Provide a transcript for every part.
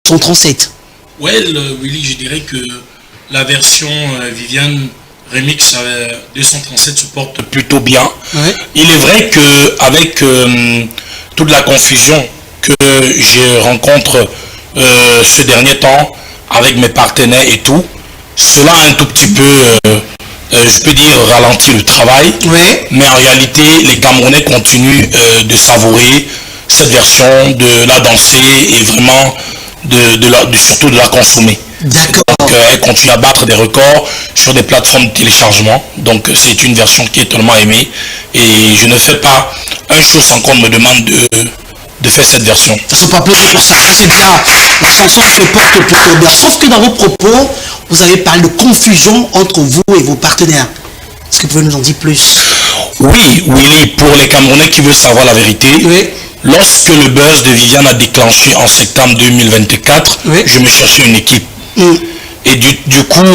237. Ouais, Willy, je dirais que la version Viviane Remix 237 se porte plutôt bien. Ouais. Il est vrai qu'avec toute la confusion que je rencontre ce dernier temps avec mes partenaires et tout, cela a un tout petit peu, je peux dire, ralenti le travail. Ouais. Mais en réalité, les Camerounais continuent de savourer cette version, de la danser et vraiment surtout de la consommer. D'accord. Donc elle continue à battre des records sur des plateformes de téléchargement. Donc c'est une version qui est tellement aimée et je ne fais pas un show sans qu'on me demande de faire cette version. Ça se passe pour ça, c'est bien. La chanson se porte plutôt bien. Sauf que dans vos propos, vous avez parlé de confusion entre vous et vos partenaires. Est-ce que vous pouvez nous en dire plus? Oui, Willy, pour les Camerounais qui veulent savoir la vérité, Oui. lorsque le buzz de Viviane a déclenché en septembre 2024, Oui. je me cherchais une équipe. Et du coup,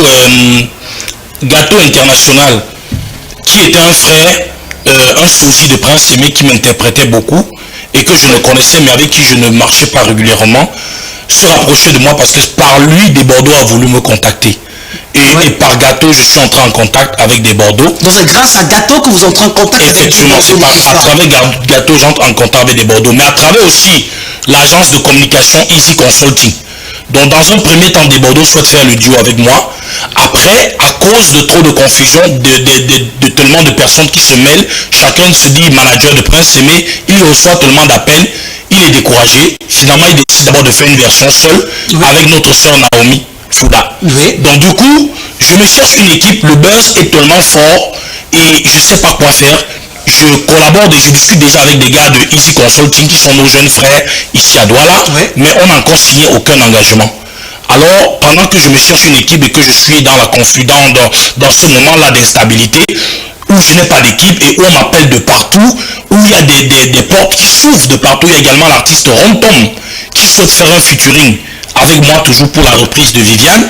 Gâteau International, qui était un frère, un sosie de Prince Aimé qui m'interprétait beaucoup et que je ne connaissais mais avec qui je ne marchais pas régulièrement, se rapprochait de moi parce que par lui, des Bordeaux a voulu me contacter. Et par Gâteau, je suis entré en contact avec des Bordeaux. Donc c'est grâce à Gâteau que vous entrez en contact avec des Effectivement, c'est à travers Gâteau, j'entre en contact avec des Bordeaux, mais à travers aussi l'agence de communication Easy Consulting. Donc dans un premier temps, des Bordeaux souhaitent faire le duo avec moi. Après, à cause de trop de confusion, de tellement de personnes qui se mêlent, chacun se dit manager de Prince Aimé, il reçoit tellement d'appels, il est découragé. Finalement, il décide d'abord de faire une version seule avec notre sœur Naomi Souda. Oui. Donc du coup, je me cherche une équipe, le buzz est tellement fort et je ne sais pas quoi faire. Je collabore et je discute déjà avec des gars de Easy Consulting qui sont nos jeunes frères ici à Douala, mais on n'a encore signé aucun engagement. Alors, pendant que je me cherche une équipe et que je suis dans la confusion, dans ce moment-là d'instabilité, où je n'ai pas d'équipe et où on m'appelle de partout, où il y a des portes qui s'ouvrent de partout, il y a également l'artiste Rontom qui souhaite faire un featuring avec moi toujours pour la reprise de Viviane.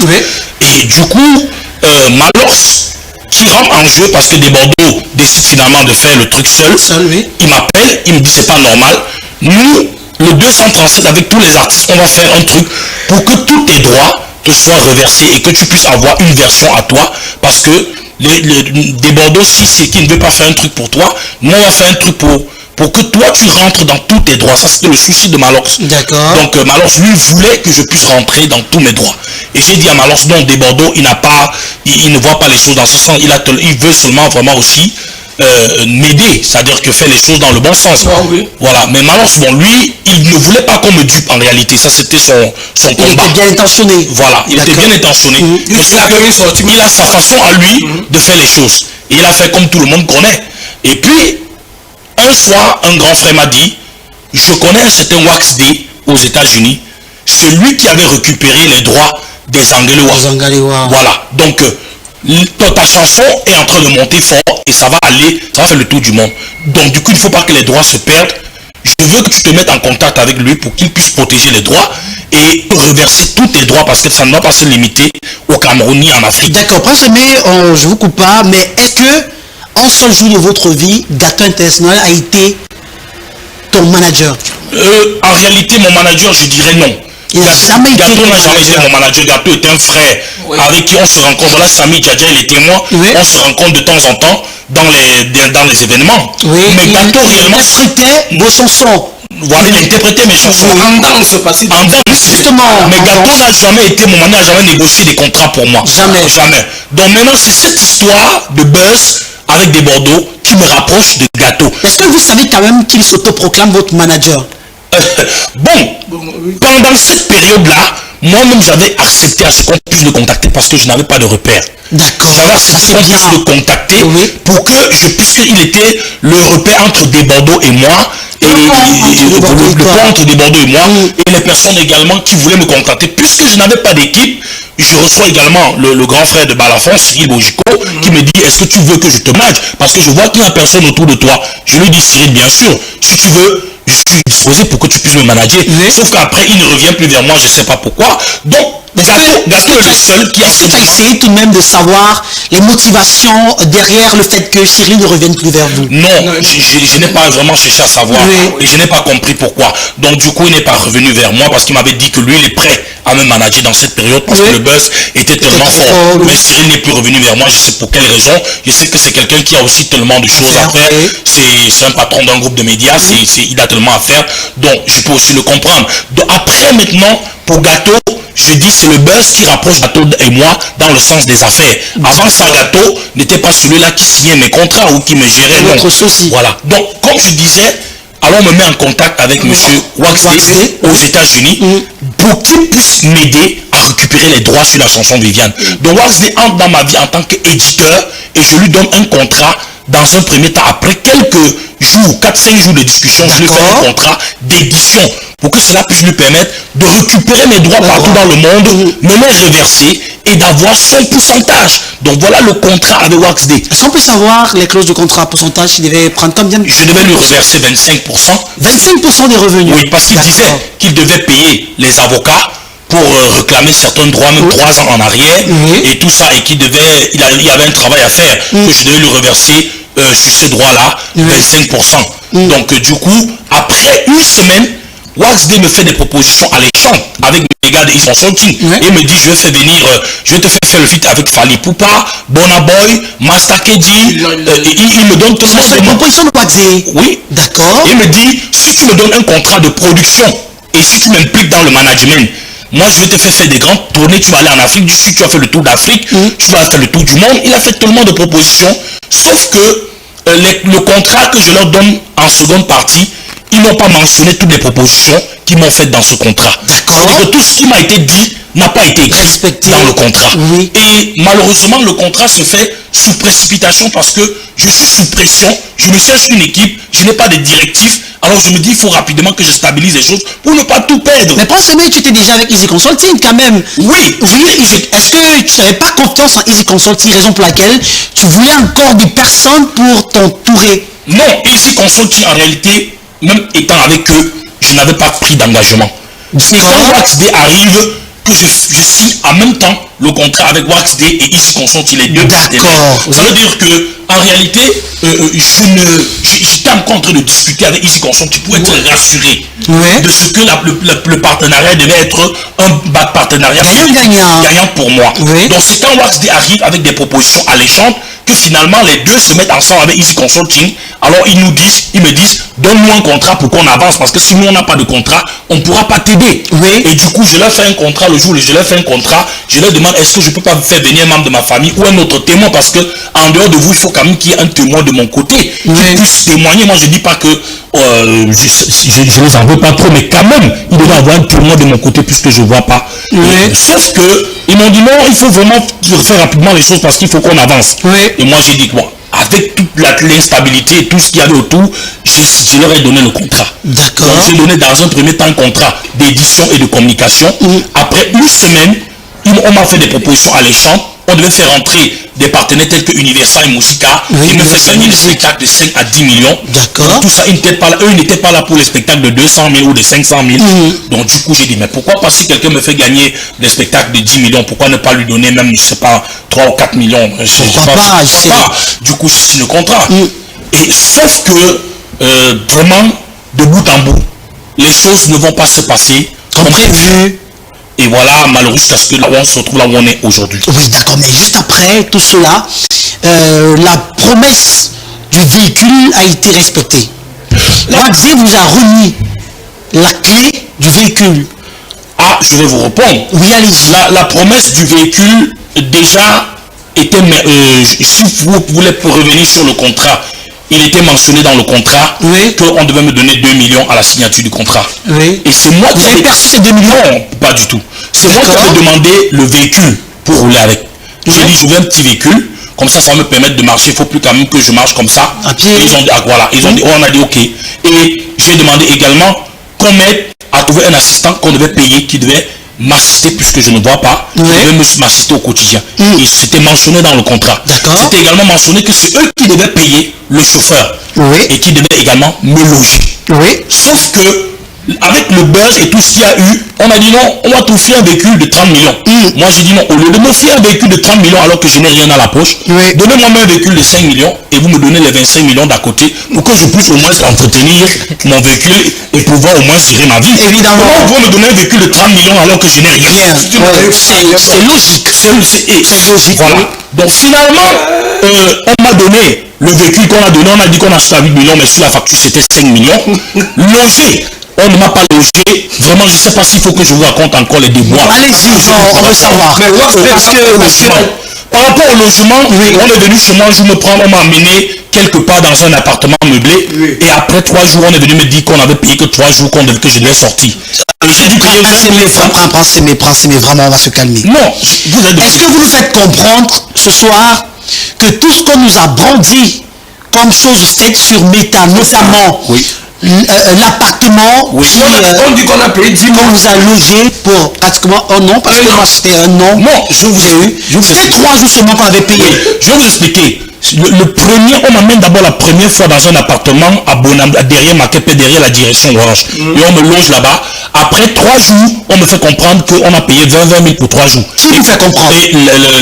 Et du coup, Malox, qui rentre en jeu parce que des Bordeaux décide finalement de faire le truc seul. Il m'appelle, il me dit c'est pas normal. Nous, le 237 avec tous les artistes, on va faire un truc pour que tous tes droits te soient reversés et que tu puisses avoir une version à toi parce que des Bordeaux, si c'est qui ne veut pas faire un truc pour toi, nous on va faire un truc pour que toi tu rentres dans tous tes droits. Ça c'était le souci de Malox. D'accord. Donc Malox lui voulait que je puisse rentrer dans tous mes droits. Et j'ai dit à Malox, non, des Bordeaux, il ne voit pas les choses dans ce sens. Il veut seulement vraiment aussi m'aider, c'est-à-dire que faire les choses dans le bon sens. Voilà. Mais Malox, bon, lui, il ne voulait pas qu'on me dupe en réalité. Ça c'était son combat. Il était bien intentionné. Voilà, il était bien intentionné. Il a sa façon à lui de faire les choses. Et il a fait comme tout le monde connaît. Et puis, un soir, un grand frère m'a dit, je connais un certain Wax Day aux États-Unis, celui qui avait récupéré les droits des Angalois. Voilà. Donc, ta chanson est en train de monter fort et ça va faire le tour du monde. Donc, du coup, il ne faut pas que les droits se perdent. Je veux que tu te mettes en contact avec lui pour qu'il puisse protéger les droits et reverser tous tes droits parce que ça ne doit pas se limiter au Cameroun ni en Afrique. D'accord, Prince Aimé, je vous coupe pas, mais est-ce que en seul jour de votre vie, Gâteau International a été ton manager? En réalité, mon manager, je dirais non. Gâteau n'a jamais été mon manager. Gâteau est un frère avec qui on se rencontre. Là, Samy Djadja, il est témoin. On se rencontre de temps en temps dans les événements. Mais Gâteau réellement interprétait vos chansons. Voilà, il interprétait mes chansons en danse, justement. Mais Gâteau n'a jamais été mon manager, n'a jamais négocié des contrats pour moi. Jamais. Donc maintenant, c'est cette histoire de buzz avec des Bordeaux qui me rapproche de Gâteau. Est-ce que vous savez quand même qu'il s'autoproclame votre manager? Bon, pendant cette période-là, moi-même j'avais accepté à ce qu'on puisse le contacter parce que je n'avais pas de repère. D'accord. J'avais accepté qu'on puisse le contacter pour que puisqu'il était le repère entre des Bordeaux et moi, et le pont entre des Bordeaux et moi, et les personnes également qui voulaient me contacter. Puisque je n'avais pas d'équipe, je reçois également le grand frère de Balafon, Cyril Bojico, qui me dit, est-ce que tu veux que je te manage? Parce que je vois qu'il n'y a personne autour de toi. Je lui dis, Cyril, bien sûr, si tu veux, je suis disposé pour que tu puisses me manager. Sauf qu'après, il ne revient plus vers moi, je ne sais pas pourquoi. Donc, Gâteau est le seul qui a... Est-ce que tu as essayé tout de même de savoir les motivations derrière le fait que Cyril ne revienne plus vers vous? Non, je n'ai pas vraiment cherché à savoir et je n'ai pas compris pourquoi. Donc du coup, il n'est pas revenu vers moi parce qu'il m'avait dit que lui, il est prêt à me manager dans cette période parce que le buzz était tellement fort. Mais Cyril n'est plus revenu vers moi, je sais pour quelle raison. Je sais que c'est quelqu'un qui a aussi tellement de choses à faire. C'est un patron d'un groupe de médias, il a tellement à faire. Donc je peux aussi le comprendre. Donc après maintenant, pour Gâteau, je dis c'est le buzz qui rapproche Gâteau et moi dans le sens des affaires. Avant ça, Gâteau n'était pas celui-là qui signait mes contrats ou qui me gérait. Voilà. Donc comme je disais, alors on me met en contact avec monsieur Wax D aux États-Unis pour qu'il puisse m'aider à récupérer les droits sur la chanson Viviane. Donc Wax D entre dans ma vie en tant qu'éditeur et je lui donne un contrat dans un premier temps. Après quelques jours, 4-5 jours de discussion, je lui fais un contrat d'édition pour que cela puisse lui permettre de récupérer mes droits partout dans le monde, me les reverser et d'avoir son pourcentage. Donc voilà le contrat avec Wax D. Est-ce qu'on peut savoir les clauses de contrat, pourcentage, il devait prendre combien? Je devais lui reverser 25%. 25% des revenus? Oui, parce qu'il disait qu'il devait payer les avocats pour réclamer certains droits, même 3 ans en arrière, et tout ça, et qu'il devait, il y avait un travail à faire, que je devais lui reverser sur ces droits-là, 25%. Donc du coup, après une semaine, Wax D me fait des propositions alléchantes avec les gars de East Consulting. Et me dit, je vais te faire le feat avec Fali Poupa, Burna Boy, Master KG. Il me donne tout ça. C'est une proposition de Wax D? Oui. D'accord. Il me dit, si tu me donnes un contrat de production et si tu m'impliques dans le management, moi je vais te faire des grandes tournées, tu vas aller en Afrique du Sud, tu vas faire le tour d'Afrique, tu vas faire le tour du monde. Il a fait tellement de propositions, sauf que le contrat que je leur donne en seconde partie, ils n'ont pas mentionné toutes les propositions qu'ils m'ont faites dans ce contrat. C'est-à-dire que tout ce qui m'a été dit n'a pas été respecté dans le contrat. Et malheureusement, le contrat se fait sous précipitation parce que je suis sous pression, je me cherche une équipe, je n'ai pas de directif. Alors je me dis, il faut rapidement que je stabilise les choses pour ne pas tout perdre. Mais pas seulement, tu étais déjà avec Easy Consulting quand même. Oui. Est-ce que tu n'avais pas confiance en Easy Consulting, raison pour laquelle tu voulais encore des personnes pour t'entourer? Non, Easy Consulting en réalité, même étant avec eux, je n'avais pas pris d'engagement. C'est quand Wax D arrive que je signe en même temps le contrat avec Wax D et Easy Consulting, les deux partenaires. Ça veut dire que en réalité, j'étais encore en train de discuter avec Easy Consulting pour être rassuré de ce que le partenariat devait être un partenariat gagnant pour moi. Donc c'est quand Wax D arrive avec des propositions alléchantes que finalement les deux se mettent ensemble avec Easy Consulting. Alors ils me disent, donne-nous un contrat pour qu'on avance, parce que si nous on n'a pas de contrat, on ne pourra pas t'aider. Et du coup, je leur fais un contrat le jour où je leur fais un contrat, je leur demande est-ce que je peux pas faire venir un membre de ma famille ou un autre témoin, parce que en dehors de vous, il faut quand même qu'il y ait un témoin de mon côté qui puisse témoigner. Moi je dis pas que je les en veux pas trop, mais quand même, il devait avoir un témoin de mon côté puisque je vois pas. Sauf que ils m'ont dit non, il faut vraiment faire rapidement les choses parce qu'il faut qu'on avance. Et moi j'ai dit bon, avec toute l'instabilité et tout ce qu'il y avait autour, je leur ai donné le contrat. D'accord. Donc j'ai donné dans un premier temps un contrat d'édition et de communication. Après une semaine, on m'a fait des propositions alléchantes. On devait faire entrer des partenaires tels que Universal et Musica. Ils me faisaient gagner des spectacles de 5 à 10 millions. D'accord. Tout ça, eux n'étaient pas là pour les spectacles de 200 000 ou de 500 000. Donc du coup, j'ai dit, mais pourquoi pas si quelqu'un me fait gagner des spectacles de 10 millions, pourquoi ne pas lui donner même, je sais pas, 3 ou 4 millions? Pourquoi pas. Du coup, j'ai signé le contrat. Et sauf que, vraiment, de bout en bout, les choses ne vont pas se passer comme prévu. Et voilà, malheureusement, jusqu'à ce que là, on se retrouve là où on est aujourd'hui. Oui, d'accord, mais juste après tout cela, la promesse du véhicule a été respectée. Wax D vous a remis la clé du véhicule. Ah, je vais vous répondre. Oui, allez-y. La promesse du véhicule, déjà, était, si vous voulez revenir sur le contrat, il était mentionné dans le contrat qu'on devait me donner 2 millions à la signature du contrat. Et c'est moi qui ai perçu ces 2 millions? Non, pas du tout. C'est moi qui ai demandé le véhicule pour rouler avec. J'ai dit, je veux un petit véhicule, comme ça, ça va me permettre de marcher. Il ne faut plus quand même que je marche comme ça. À pied. Ils ont dit, voilà, on a dit ok. Et j'ai demandé également qu'on m'aide à trouver un assistant qu'on devait payer, qui devait m'assister puisque je ne vois pas, qui devait m'assister au quotidien. Et c'était mentionné dans le contrat. C'était également mentionné que c'est eux qui devaient payer le chauffeur et qui devaient également me loger. Sauf que avec le buzz et tout ce qu'il y a eu, on a dit non, on va t'offrir un véhicule de 30 millions. Moi j'ai dit non, au lieu de m'offrir un véhicule de 30 millions alors que je n'ai rien dans la poche, donnez-moi un véhicule de 5 millions et vous me donnez les 25 millions d'à côté pour que je puisse au moins entretenir mon véhicule et pouvoir au moins gérer ma vie. Évidemment. Comment vous me donner un véhicule de 30 millions alors que je n'ai rien? C'est logique. C'est logique. Voilà. Donc finalement, on m'a donné le véhicule qu'on a donné, on a dit qu'on a acheté à 8 millions, mais sur la facture c'était 5 millions. Logé. On ne m'a pas logé. Vraiment, je ne sais pas s'il faut que je vous raconte encore les déboires. Allez-y, on veut savoir. Mais par rapport au logement, on est venu chez moi, on m'a amené quelque part dans un appartement meublé. Et après 3 jours, on est venu me dire qu'on avait payé que 3 jours, que je devais sortir. J'ai dû payer 20 000 francs. Mais vraiment, on va se calmer. Non. Est-ce que vous nous faites comprendre ce soir que tout ce qu'on nous a brandi comme chose faite sur Meta, notamment l'appartement on dit qu'on a payé 10 000 qu'on vous a logé pour pratiquement un an, parce que moi c'était un an. Non, je vous ai eu. C'était 3 jours seulement qu'on avait payé. Je vais vous expliquer. Le premier, on m'amène d'abord la première fois dans un appartement à Bonham, derrière Makepe, derrière la direction Orange. Et on me loge là-bas. Après 3 jours, on me fait comprendre qu'on a payé 20 000 pour 3 jours. Qui vous fait comprendre?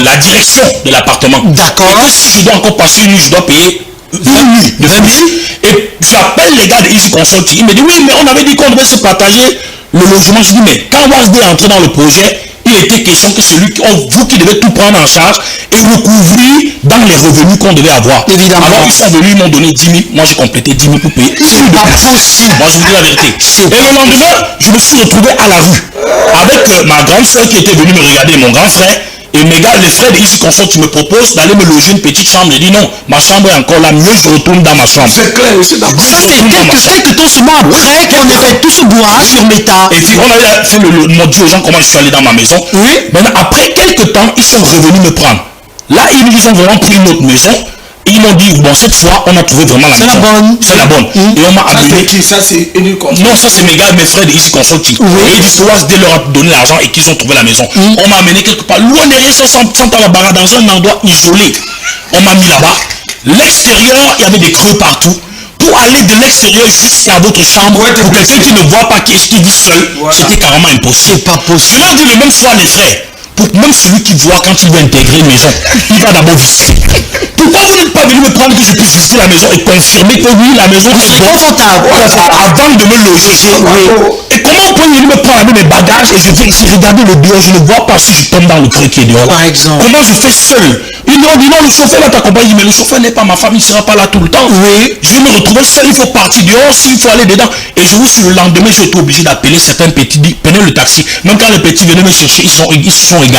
La direction de l'appartement. D'accord. Et que si je dois encore passer une nuit, je dois payer 20 000 de plus. Et j'appelle les gars de Easy Consulting. Ils me disent oui, mais on avait dit qu'on devait se partager le logement. Je dis mais quand Wasd est entré dans le projet, il était question que c'est vous qui devez tout prendre en charge et recouvrir dans les revenus qu'on devait avoir. Évidemment. Alors ils sont venus, ils m'ont donné 10 000. Moi j'ai complété 10 000 pour payer. C'est pas possible. Moi je vous dis la vérité. Et le lendemain, je me suis retrouvé à la rue avec ma grande soeur qui était venue me regarder, mon grand frère. Et mes gars, les frères ici consort, tu me proposes d'aller me loger une petite chambre. Je dis non, ma chambre est encore là, mieux je retourne dans ma chambre. C'est clair, c'est d'accord. Ça c'est quelques temps seulement après qu'on ait fait tout ce bourrage sur Meta. Et puis on a fait m'ont dit aux gens comment je suis allé dans ma maison. Oui. Maintenant, après quelques temps, ils sont revenus me prendre. Là, ils ont vraiment pris une autre maison. Et ils m'ont dit, bon, cette fois, on a trouvé vraiment la maison. C'est la bonne. C'est la bonne. Et on m'a amené. Ça, c'est une Non, ça, c'est mes gars, mes frères de Easy Consulting. Et ils disent que Wasd leur a donné l'argent et qu'ils ont trouvé la maison. On m'a amené quelque part, loin derrière Santalabara, dans un endroit isolé. On m'a mis là-bas. L'extérieur, il y avait des creux partout. Pour aller de l'extérieur jusqu'à votre chambre, pour quelqu'un qui ne voit pas, qui vit seul, c'était carrément impossible. C'est pas possible. Je leur dis le même soir, les frères. Pour même celui qui voit quand il veut intégrer une maison, il va d'abord visiter. Pourquoi vous n'êtes pas venu me prendre que je puisse visiter la maison et confirmer que oui, la maison est confortable avant de me loger? Et comment on peut venir me prendre avec mes bagages et je vais ici regarder le dehors, je ne vois pas si je tombe dans le creux qui est dehors. Par exemple. Comment je fais seul? Ils m'ont dit non, le chauffeur va t'accompagner, mais le chauffeur n'est pas ma femme, il ne sera pas là tout le temps. Oui. Je vais me retrouver seul, il faut partir dehors, s'il faut aller dedans. Et je vous suis le lendemain, j'ai été obligé d'appeler certains petits, prenez le taxi. Même quand les petits venaient me chercher, ils se sont égarés.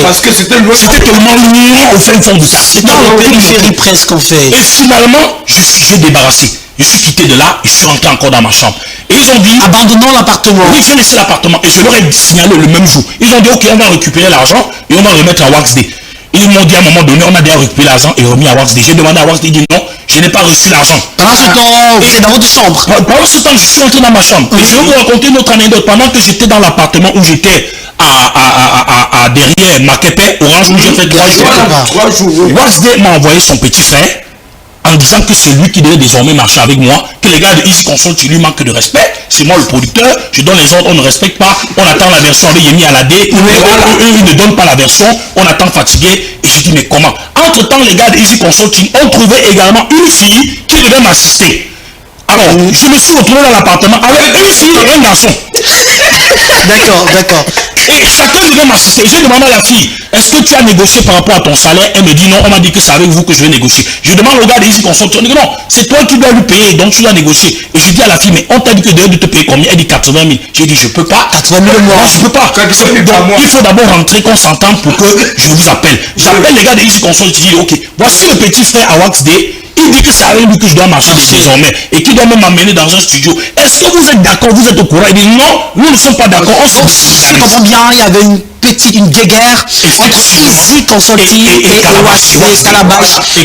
Parce que c'était tellement loin au fin fond du tas. Dans le périphérie presque en fait. Et finalement, j'ai débarrassé. Je suis quitté de là et je suis rentré encore dans ma chambre. Et ils ont dit... Abandonnons l'appartement. Oui, j'ai laissé l'appartement. Et je leur ai signalé le même jour. Ils ont dit, ok, on va récupérer l'argent et on va remettre à Wasd. Ils m'ont dit à un moment donné, on a déjà récupéré l'argent et remis à Wasd. J'ai demandé à Wasd, il dit non, je n'ai pas reçu l'argent. Pendant ce temps, vous êtes dans votre chambre. Pendant ce temps, je suis rentré dans ma chambre. Et je vais vous raconter une autre anecdote. Pendant que j'étais dans l'appartement où j'étais à derrière Makepe, Orange, où j'ai fait 3 jours. Wasd m'a envoyé son petit frère en disant que c'est lui qui devait désormais marcher avec moi, que les gars de Easy Consult, lui manquent de respect. C'est moi le producteur, je donne les ordres, on ne respecte pas, on attend la version avec Yemi Alade, eux, ils ne donnent pas la version, on attend fatigué. Et je dis mais comment? Entre-temps, les gars de Easy Consulting ont trouvé également une fille qui devait m'assister. Alors, je me suis retrouvé dans l'appartement avec une fille et un garçon. D'accord. Et chacun devait m'assister. J'ai demandé à la fille, est-ce que tu as négocié par rapport à ton salaire? Elle me dit non, on m'a dit que c'est avec vous que je vais négocier. Je demande au gars de Easy Consulting, on dit non, c'est toi qui dois lui payer, donc tu dois négocier. Et je dis à la fille, mais on t'a dit que de te payer combien? Elle dit 80 000. J'ai dit, je peux pas. 80 000 mois. Non, je peux pas. Donc, il faut d'abord rentrer, qu'on s'entende pour que je vous appelle. J'appelle les gars de Easy Consulting, je dis, ok, voici le petit frère à Wasd. Il dit que c'est avec lui que je dois marcher désormais et qu'il doit même m'amener dans un studio. Est-ce que vous êtes d'accord? Vous êtes au courant? Il dit non, nous ne sommes pas d'accord. On se Je comprends bien, il y avait une guéguerre entre Easy Consulting et Calabash.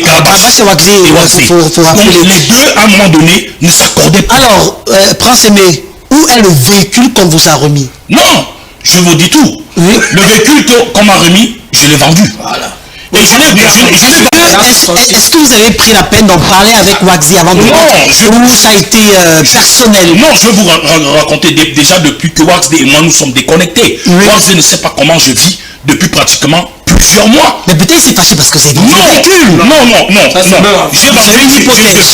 Calabash et Wasd. Faut rappeler. Les deux, à un moment donné, ne s'accordaient pas. Alors, Prince Aimé, où est le véhicule qu'on vous a remis? Non, je vous dis tout. Oui. Le véhicule qu'on m'a remis, je l'ai vendu. Voilà. Et je est-ce que vous avez pris la peine d'en parler avec Waxy avant de... Non, ça a été personnel. Non, je vais vous raconter déjà depuis que Waxy et moi nous sommes déconnectés. Waxy ne sait pas comment je vis depuis pratiquement plusieurs mois. Mais peut-être c'est fâché parce que c'est vendu le véhicule. Non. Je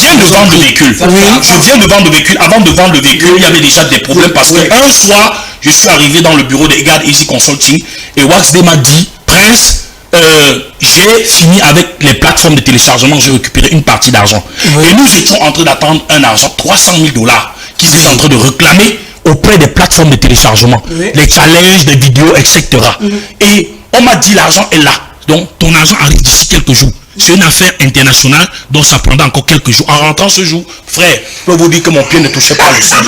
viens de vendre le véhicule. Je viens de vendre le véhicule. Avant de vendre le véhicule, il y avait déjà des problèmes parce qu'un soir, je suis arrivé dans le bureau des gars Easy Consulting et Waxy m'a dit, Prince, j'ai fini avec les plateformes de téléchargement, j'ai récupéré une partie d'argent. Et nous étions en train d'attendre un argent, $300,000, qu'ils étaient en train de réclamer auprès des plateformes de téléchargement, les challenges, des vidéos, etc. Et on m'a dit l'argent est là. Donc ton argent arrive d'ici quelques jours. C'est une affaire internationale, donc ça prendra encore quelques jours. En rentrant ce jour, frère, je peux vous dire que mon pied ne touchait pas le sol.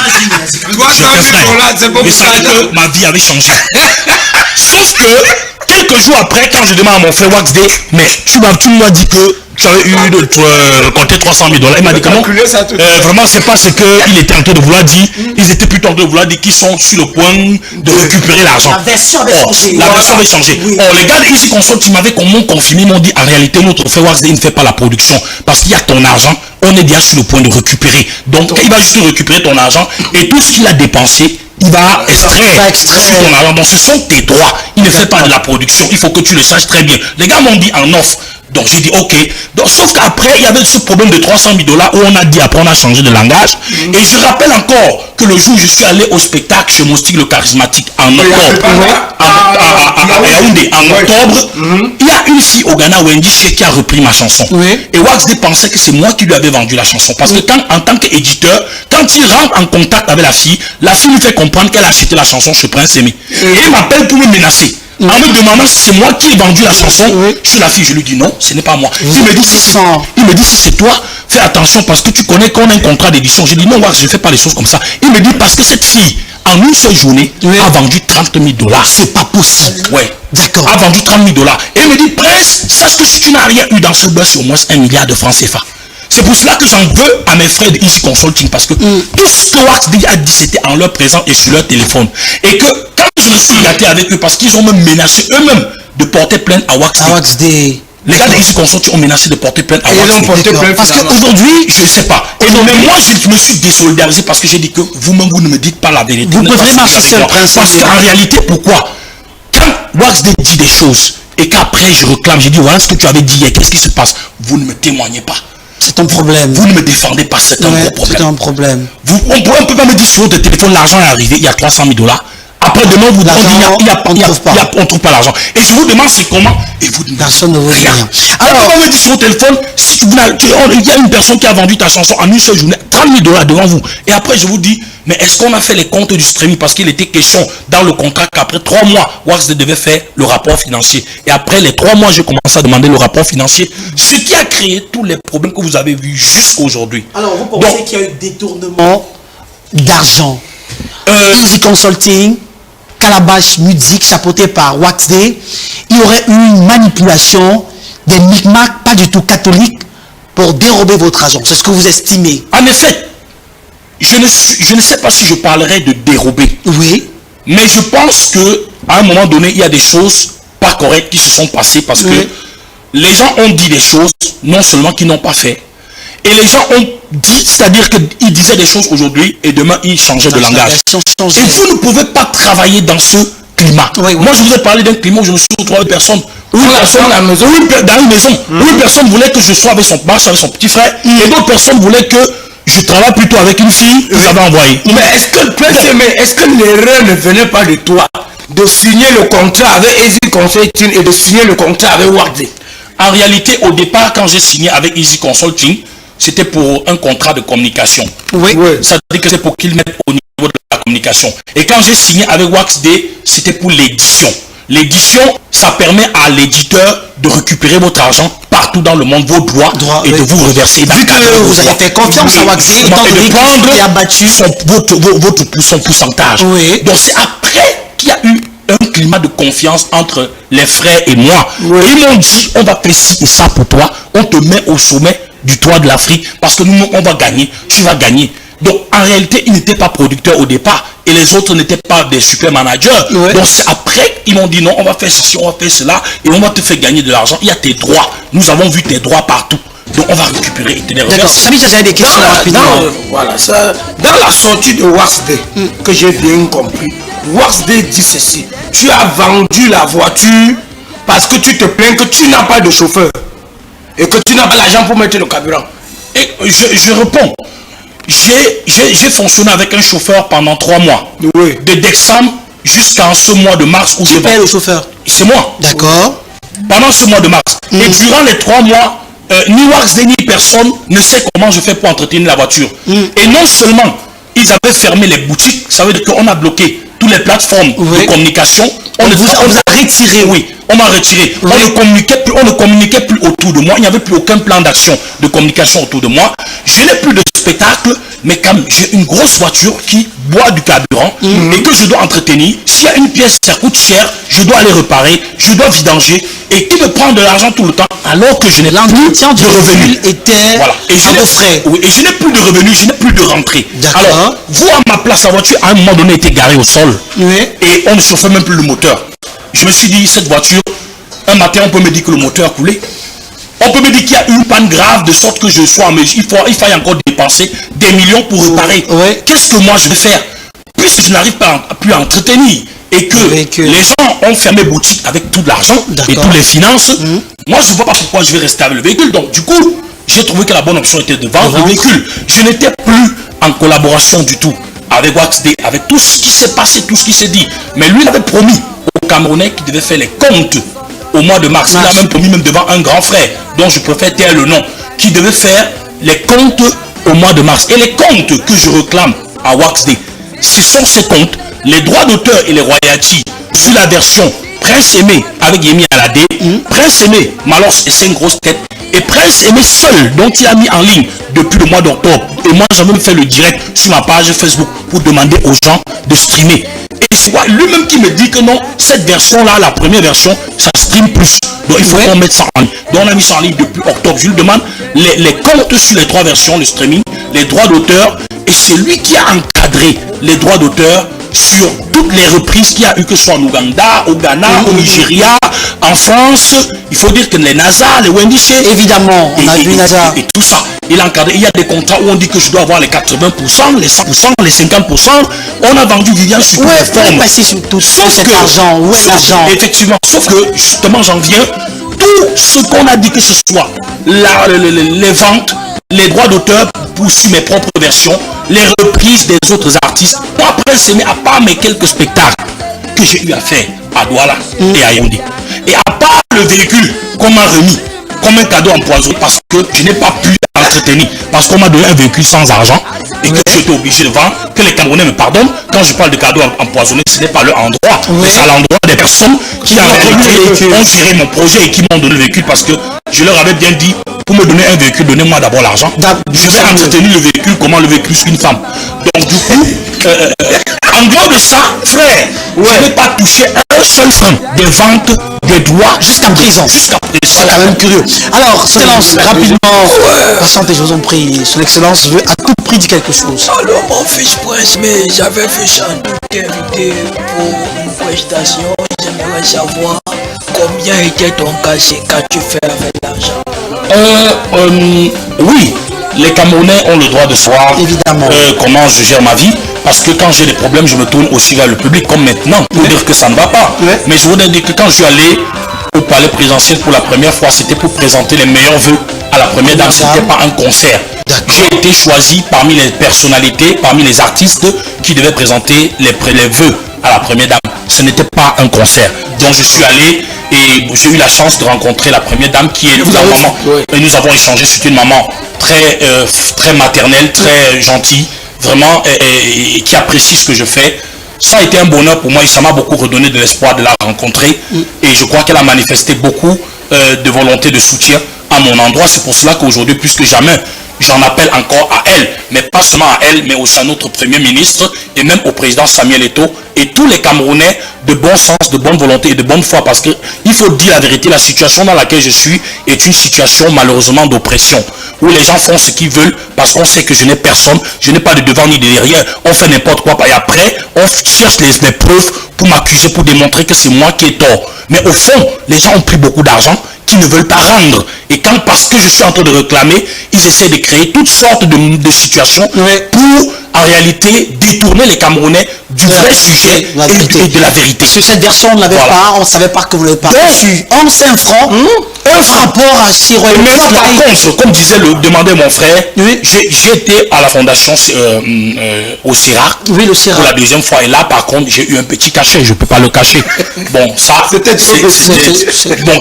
Je savais que ma vie avait changé. Sauf que quelques jours après, quand je demande à mon frère Waxy, mais tu m'as dit que tu avais eu de compter $300,000. Il m'a dit que non. Vraiment, c'est pas ce qu'il était en train de vouloir dire. Ils étaient plutôt en train de vouloir dire qu'ils sont sur le point de récupérer l'argent. La version avait changé. La version avait changé. Les gars ici Consult, ils m'avaient confirmé, ils m'ont dit en réalité, notre frère Waxy ne fait pas la production parce qu'il y a ton argent. On est déjà sur le point de récupérer. Donc, il va juste récupérer ton argent et tout ce qu'il a dépensé, il va extraire sur ton argent. Donc, ce sont tes droits. Il ne fait pas de la production. Il faut que tu le saches très bien. Les gars m'ont dit en offre. Donc j'ai dit ok. Donc, sauf qu'après, il y avait ce problème de $300,000 où on a dit après on a changé de langage. Et je rappelle encore que le jour où je suis allé au spectacle chez Moustique le charismatique en octobre, à Yaoundé, en octobre, il y a une fille au Ghana, Wendy Shea, qui a repris ma chanson. Et Waxy pensait que c'est moi qui lui avais vendu la chanson. Parce que en tant qu'éditeur, quand il rentre en contact avec la fille lui fait comprendre qu'elle a acheté la chanson chez Prince Aimé. Et il m'appelle pour me menacer. En me demandant si c'est moi qui ai vendu la chanson chez la fille, je lui dis non, ce n'est pas moi. Il me dit si c'est toi, fais attention parce que tu connais qu'on a un contrat d'édition. Je dis non, je ne fais pas les choses comme ça. Il me dit parce que cette fille, en une seule journée, a vendu $30,000. C'est pas possible. Ouais. D'accord. A vendu $30,000. Et il me dit, Prince, sache que si tu n'as rien eu dans ce buzz, c'est au moins 1 milliard de francs CFA. C'est pour cela que j'en veux à mes frères de Easy Consulting parce que tout ce que Waxy a dit, c'était en leur présence et sur leur téléphone. Et que quand je me suis gâté avec eux, parce qu'ils ont même menacé eux-mêmes de porter plainte à Waxy. Les gars de Easy Consulting ont menacé de porter plainte à Waxy. Parce qu'aujourd'hui, je ne sais pas. Mais moi, je me suis désolidarisé parce que j'ai dit que vous-même, vous ne me dites pas la vérité. Vous pouvez marcher le prince. Parce qu'en réalité, pourquoi? Quand Waxy dit des choses et qu'après je réclame, j'ai dit voilà ce que tu avais dit hier, qu'est-ce qui se passe? Vous ne me témoignez pas. C'est un problème. Vous ne me défendez pas, c'est un gros problème. C'est un problème. On ne peut pas me dire sur votre téléphone, l'argent est arrivé, il y a $300,000. Après demain, vous on ne trouve pas l'argent. Et je vous demande c'est comment et vous personne ne veut rien. Alors, on me dit sur votre téléphone, si il y a une personne qui a vendu ta chanson en une seule journée, $30,000 devant vous. Et après, je vous dis, mais est-ce qu'on a fait les comptes du streaming? Parce qu'il était question dans le contrat qu'après 3 mois, Waxy devait faire le rapport financier. Et après les 3 mois, j'ai commencé à demander le rapport financier, ce qui a créé tous les problèmes que vous avez vus jusqu'à aujourd'hui. Alors, vous pensez qu'il y a eu détournement d'argent? Easy Consulting, Calabash Music, chapeauté par Waxy, il y aurait eu une manipulation des micmacs pas du tout catholiques pour dérober votre argent. C'est ce que vous estimez? En effet, je ne sais pas si je parlerai de dérober. Oui. Mais je pense qu'à un moment donné, il y a des choses pas correctes qui se sont passées parce que les gens ont dit des choses, non seulement qu'ils n'ont pas fait. Et les gens ont dit, c'est-à-dire qu'ils disaient des choses aujourd'hui et demain ils changeaient de langage. Et vous ne pouvez pas travailler dans ce climat. Moi je vous ai parlé d'un climat où je me suis retrouvé avec personne. Dans une maison. Où une personne voulait que je sois avec son petit frère et d'autres personnes voulaient que je travaille plutôt avec une fille que j'avais envoyée. Mais est-ce que l'erreur ne venait pas de toi de signer le contrat avec Easy Consulting et de signer le contrat avec Waxy? En réalité, au départ, quand j'ai signé avec Easy Consulting, c'était pour un contrat de communication. Ça veut dire que c'est pour qu'ils mettent au niveau de la communication. Et quand j'ai signé avec Waxy, c'était pour l'édition. L'édition, ça permet à l'éditeur de récupérer votre argent partout dans le monde, vos droits, et de vous reverser dans le cadre. Vous avez fait confiance à Waxy et de prendre qui a battu son pourcentage. Donc c'est après qu'il y a eu un climat de confiance entre les frères et moi. Ils m'ont dit, on va faire ci et ça pour toi, on te met au sommet du toit de l'Afrique parce que nous, on va gagner, tu vas gagner. Donc en réalité, ils n'étaient pas producteurs au départ et les autres n'étaient pas des super managers. Ouais. Donc après, ils m'ont dit non, on va faire ceci, on va faire cela et on va te faire gagner de l'argent. Il y a tes droits. Nous avons vu tes droits partout. Donc on va récupérer et te les D'accord. reverser. Samy, j'ai des questions rapidement. Voilà, ça, dans la sortie de Waxday, que j'ai bien compris, Waxday dit ceci: tu as vendu la voiture parce que tu te plains que tu n'as pas de chauffeur et que tu n'as pas l'argent pour mettre le carburant. Et je réponds. J'ai fonctionné avec un chauffeur pendant 3 mois. Oui. De décembre jusqu'à ce mois de mars où Qui j'ai paye vendu. le chauffeur? C'est moi. D'accord. Pendant ce mois de mars. Et durant les 3 mois, ni Waxday ni personne ne sait comment je fais pour entretenir la voiture. Et non seulement ils avaient fermé les boutiques, ça veut dire qu'on a bloqué toutes les plateformes Oui. de communication. On vous a retiré. Oui, on m'a retiré. Oui. On ne communiquait plus autour de moi. Il n'y avait plus aucun plan d'action de communication autour de moi. Je n'ai plus de spectacle, mais comme j'ai une grosse voiture qui boit du carburant et que je dois entretenir, s'il y a une pièce, ça coûte cher, je dois aller réparer, je dois vidanger et qui me prend de l'argent tout le temps alors que je n'ai plus L'entretien du de revenus. véhicule était Voilà. Et à vos frais. oui, et je n'ai plus de revenus, je n'ai plus de rentrée. D'accord. Alors, vous à ma place, la voiture à un moment donné était garée au sol. Oui. Et on ne chauffait même plus le moteur. Je me suis dit, cette voiture, un matin, on peut me dire que le moteur a coulé. On peut me dire qu'il y a une panne grave de sorte que je sois en mesure. Il faille encore dépenser des millions pour réparer. Ouais. Qu'est-ce que moi je vais faire? Puisque je n'arrive pas à plus à entretenir et que les gens ont fermé boutique avec tout l'argent et toutes les finances, moi je ne vois pas pourquoi je vais rester avec le véhicule. Donc du coup, j'ai trouvé que la bonne option était de vendre le véhicule. Je n'étais plus en collaboration du tout avec Waxday, avec tout ce qui s'est passé, tout ce qui s'est dit. Mais lui, il avait promis aux Camerounais qu'il devait faire les comptes au mois de mars. Il a même promis, même devant un grand frère, dont je préfère taire le nom, qui devait faire les comptes au mois de mars. Et les comptes que je réclame à Waxday, ce sont ces comptes, les droits d'auteur et les royalties sur la version Prince Aimé avec Yemi Alade, Prince Aimé, Malos et 5 grosses têtes, et Prince Aimé seul, dont il a mis en ligne depuis le mois d'octobre. Et moi, j'ai même fait le direct sur ma page Facebook pour demander aux gens de streamer. Et c'est lui-même qui me dit que non, cette version-là, la première version, ça stream plus. Donc il faut qu'on mette ça en ligne. Donc on a mis ça en ligne depuis octobre. Je lui demande les comptes sur les 3 versions, le streaming, les droits d'auteur, et c'est lui qui a encadré les droits d'auteur sur toutes les reprises qu'il y a eu, que ce soit en Ouganda, au Ghana, au Nigeria, en France. Il faut dire que les NASA, les Wendy Shea, évidemment, on a vu NASA et tout ça. Il a encadré. Il y a des contrats où on dit que je dois avoir les 80%, les 100%, les 50%. On a vendu Viviane sur ouais, plateforme. passer sur tout cet argent. Où est l'argent? Effectivement, sauf que justement j'en viens. Tout ce qu'on a dit, que ce soit les ventes, les droits d'auteur pour sur mes propres versions, les reprises des autres artistes. Moi, après, c'est à part mes quelques spectacles que j'ai eu à faire à Douala et à Yaoundé. Et à part le véhicule qu'on m'a remis comme un cadeau empoisonné parce que je n'ai pas pu entretenir, parce qu'on m'a donné un véhicule sans argent et que j'étais obligé de vendre, que les Camerounais me pardonnent. Quand je parle de cadeau empoisonné, ce n'est pas leur endroit, mais c'est à l'endroit des personnes qui ont géré mon projet et qui m'ont donné le véhicule, parce que je leur avais bien dit, pour me donner un véhicule, donnez-moi d'abord l'argent. Je vais entretenir le véhicule, comment le véhicule sur une femme. Donc du coup, en dehors de ça, frère, je n'ai pas touché un seul franc des ventes des droits jusqu'à présent. C'est quand même curieux. Alors, Excellence, rapidement, patientez, je vous en prie. Son Excellence veut à tout prix dire quelque chose. Alors, mon fils Prince, mais j'avais fait chanter t'inviter pour une prestation. J'aimerais savoir combien était ton cachet quand tu fais avec l'argent. Oui, les Camerounais ont le droit de savoir comment je gère ma vie, parce que quand j'ai des problèmes, je me tourne aussi vers le public, comme maintenant, pour dire que ça ne va pas. Mais je voudrais dire que quand je suis allé au palais présidentiel pour la première fois, c'était pour présenter les meilleurs vœux à la première dame, ce n'était pas un concert. J'ai été choisi parmi les personnalités, parmi les artistes qui devaient présenter les vœux à la première dame. Ce n'était pas un concert. Donc je suis allé et j'ai eu la chance de rencontrer la première dame qui est la maman. Et nous avons échangé. C'est une maman très maternelle, très gentille, vraiment, et qui apprécie ce que je fais. Ça a été un bonheur pour moi et ça m'a beaucoup redonné de l'espoir de la rencontrer. Et je crois qu'elle a manifesté beaucoup de volonté, de soutien à mon endroit. C'est pour cela qu'aujourd'hui, plus que jamais, j'en appelle encore à elle, mais pas seulement à elle, mais aussi à notre Premier ministre et même au président Samuel Eto'o et tous les Camerounais de bon sens, de bonne volonté et de bonne foi, parce qu'il faut dire la vérité, la situation dans laquelle je suis est une situation malheureusement d'oppression, où les gens font ce qu'ils veulent parce qu'on sait que je n'ai personne, je n'ai pas de devant ni de derrière, on fait n'importe quoi et après on cherche les preuves pour m'accuser, pour démontrer que c'est moi qui ai tort. Mais au fond, les gens ont pris beaucoup d'argent qu'ils ne veulent pas rendre. Et quand, parce que je suis en train de réclamer, ils essaient de créer toutes sortes de situations pour, en réalité, détourner les Camerounais du vrai sujet et de la vérité. Sur cette version, on ne l'avait pas, on ne savait pas que vous l'avez pas reçu. 11 francs, un rapport à Siro. Mais par contre, comme demandait mon frère, j'ai été à la fondation au CIRAC pour la deuxième fois. Et là, par contre, j'ai eu un petit cachet, je ne peux pas le cacher. Bon, ça, bon,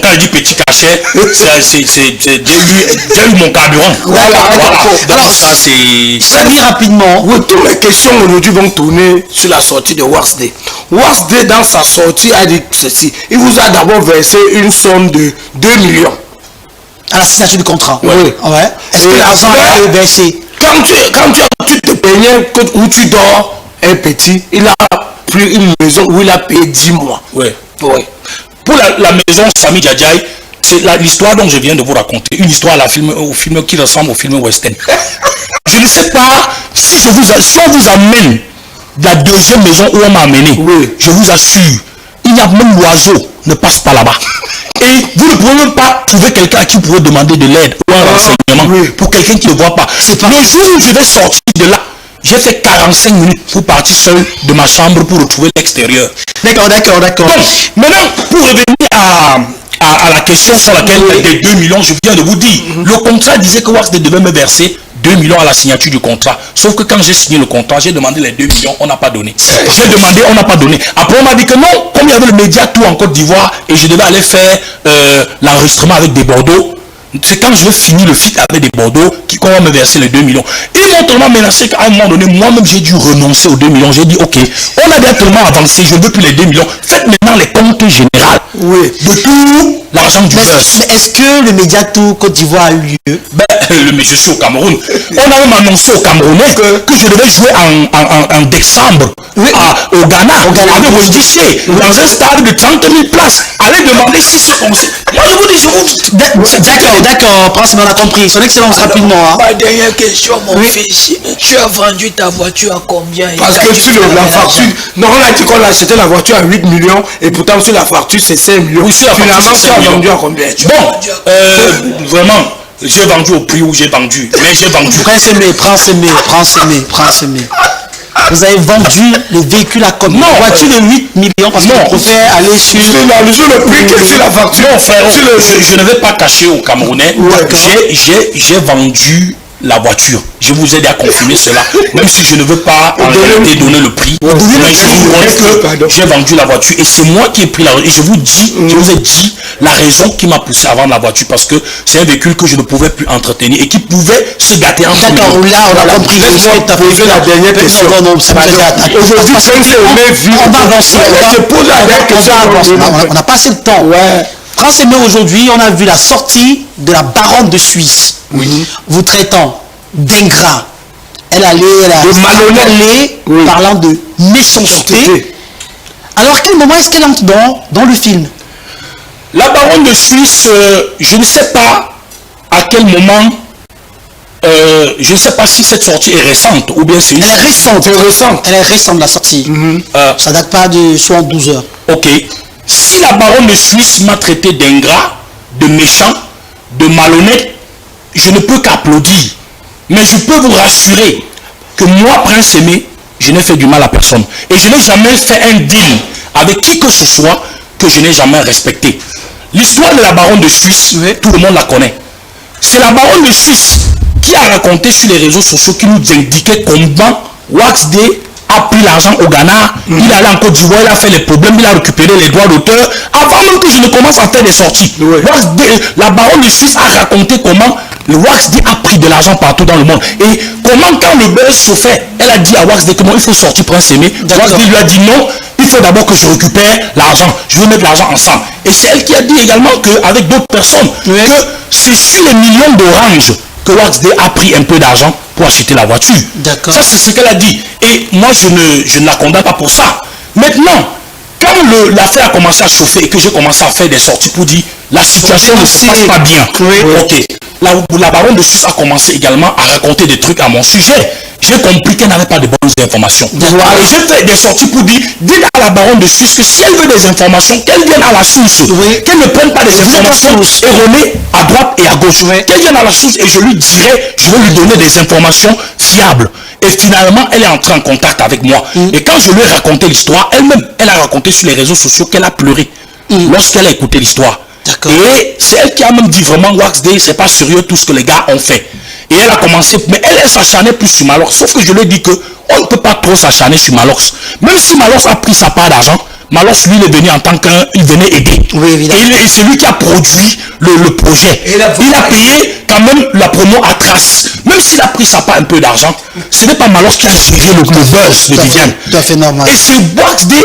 quand je dis petit cachet, j'ai eu mon carburant. Voilà. Alors, ça, c'est... Très rapidement. Oui, toutes les questions aujourd'hui vont tourner sur la sortie de Warsday. Warsday, dans sa sortie, a dit ceci. Il vous a d'abord versé une somme de 2 millions. À la signature du contrat. Oui. Ouais. Est-ce que l'argent a été versé? Quand tu te plaignais où tu dors, un petit, il a pris une maison où il a payé 10 mois. Oui. Oui. Pour la maison Sami Djadjaï, c'est l'histoire dont je viens de vous raconter. Une histoire au film qui ressemble au film western. Je ne sais pas si on vous amène la deuxième maison où on m'a amené. Oui. Je vous assure, il y a même l'oiseau ne passe pas là-bas. Et vous ne pouvez même pas trouver quelqu'un à qui vous pouvez demander de l'aide ou un renseignement pour quelqu'un qui ne voit pas. Le jour où je vais sortir de là, j'ai fait 45 minutes pour partir seul de ma chambre pour retrouver l'extérieur. D'accord. Donc, maintenant, pour revenir à la question sur laquelle des 2 millions, je viens de vous dire, le contrat disait que Warsday devait me verser 2 millions à la signature du contrat. Sauf que quand j'ai signé le contrat, j'ai demandé les 2 millions, on n'a pas donné. J'ai demandé, on n'a pas donné. Après, on m'a dit que non, comme il y avait le média tout en Côte d'Ivoire et je devais aller faire l'enregistrement avec des Bordeaux, c'est quand je vais finir le feat avec des Bordeaux qu'on va me verser les 2 millions. Ils m'ont tellement menacé qu'à un moment donné, moi-même, j'ai dû renoncer aux 2 millions. J'ai dit, ok, on a bien tellement avancé, je ne veux plus les 2 millions. Faites maintenant les comptes généraux de tout l'argent du buzz. Est-ce que le Mediator Côte d'Ivoire a eu lieu? Je suis au Cameroun. On a même annoncé aux Camerounais que je devais jouer en décembre au Ghana avec vos guichets dans un stade de 30 000 places. Allez demander si c'est comme ça. Moi, je vous dis, D'accord, Prince, on a compris. Son Excellence, rapidement. Ma dernière question, mon fils. Tu as vendu ta voiture à combien? Parce que sur la facture, non, on a dit qu'on a acheté la voiture à 8 millions et pourtant sur la facture c'est 5 millions. Oui, finalement, tu as vendu à combien? Bon, vraiment, j'ai vendu au prix où j'ai vendu. Mais j'ai vendu. Prince Aimé. Vous avez vendu le véhicule à combien? Non, voiture de 8 millions parce que vous pouvez aller sur le prix que sur la facture. Non, frère, je ne vais pas cacher aux Camerounais. J'ai vendu la voiture. Je vous ai déjà confirmé cela, même si je ne veux pas en réalité donner le prix. Mais je vous promets que j'ai vendu la voiture et c'est moi qui ai pris la voiture. Et je vous ai dit la raison qui m'a poussé à vendre la voiture parce que c'est un véhicule que je ne pouvais plus entretenir et qui pouvait se gâter en tout. D'accord, là on a compris. Laisse-moi poser la dernière question. Aujourd'hui, on va avancer. On a passé le temps. Prince Aimé, aujourd'hui, on a vu la sortie de la baronne de Suisse. Vous traitant d'ingrat. Elle allait parlant de méchanceté. Alors, à quel moment est-ce qu'elle entre dans le film? La baronne de Suisse, je ne sais pas à quel moment, je ne sais pas si cette sortie est récente ou bien c'est une... Elle est récente la sortie. Ça date pas de 72 heures. Ok. Si la baronne de Suisse m'a traité d'ingrat, de méchant, de malhonnête, je ne peux qu'applaudir. Mais je peux vous rassurer que moi, Prince Aimé, je n'ai fait du mal à personne. Et je n'ai jamais fait un deal avec qui que ce soit que je n'ai jamais respecté. L'histoire de la baronne de Suisse, tout le monde la connaît. C'est la baronne de Suisse qui a raconté sur les réseaux sociaux qui nous indiquait comment Warsday a pris l'argent au Ghana, il est allé en Côte d'Ivoire, il a fait les problèmes, il a récupéré les droits d'auteur, avant même que je ne commence à faire des sorties. Wax D, la baronne de Suisse a raconté comment le Wax D a pris de l'argent partout dans le monde. Et comment quand le buzz se fait, elle a dit à Wax D comment il faut sortir Prince Aimé. Wax D lui a dit non, il faut d'abord que je récupère l'argent, je veux mettre l'argent ensemble. Et c'est elle qui a dit également qu'avec d'autres personnes, que c'est sur les millions d'oranges que Wax D a pris un peu d'argent pour acheter la voiture. Ça, c'est ce qu'elle a dit. Et moi, je ne la condamne pas pour ça. Maintenant, quand l'affaire a commencé à chauffer et que j'ai commencé à faire des sorties pour dire la situation ne se passe pas bien. Ok. La baronne de Suisse a commencé également à raconter des trucs à mon sujet. J'ai compris qu'elle n'avait pas de bonnes informations. Et j'ai fait des sorties pour dire, dites à la baronne de Suisse que si elle veut des informations, qu'elle vienne à la source. Qu'elle ne prenne pas des informations erronées à droite et à gauche. Qu'elle vienne à la source et je lui dirai, je vais lui donner des informations fiables. Et finalement, elle est entrée en contact avec moi. Et quand je lui ai raconté l'histoire, elle-même, elle a raconté sur les réseaux sociaux qu'elle a pleuré lorsqu'elle a écouté l'histoire. Et c'est elle qui a même dit vraiment, Wax D, c'est pas sérieux tout ce que les gars ont fait. Et elle a commencé, mais elle s'acharnait plus sur Malox. Sauf que je lui ai dit qu'on ne peut pas trop s'acharner sur Malox. Même si Malox a pris sa part d'argent, Malox, lui, il est venu en tant qu'il venait aider. Et c'est lui qui a produit le projet. Il a payé quand même la promo à trace. Même s'il a pris sa part un peu d'argent, ce n'est pas Malox qui a suivi le buzz de Viviane. Tout à fait normal. Et c'est Wax D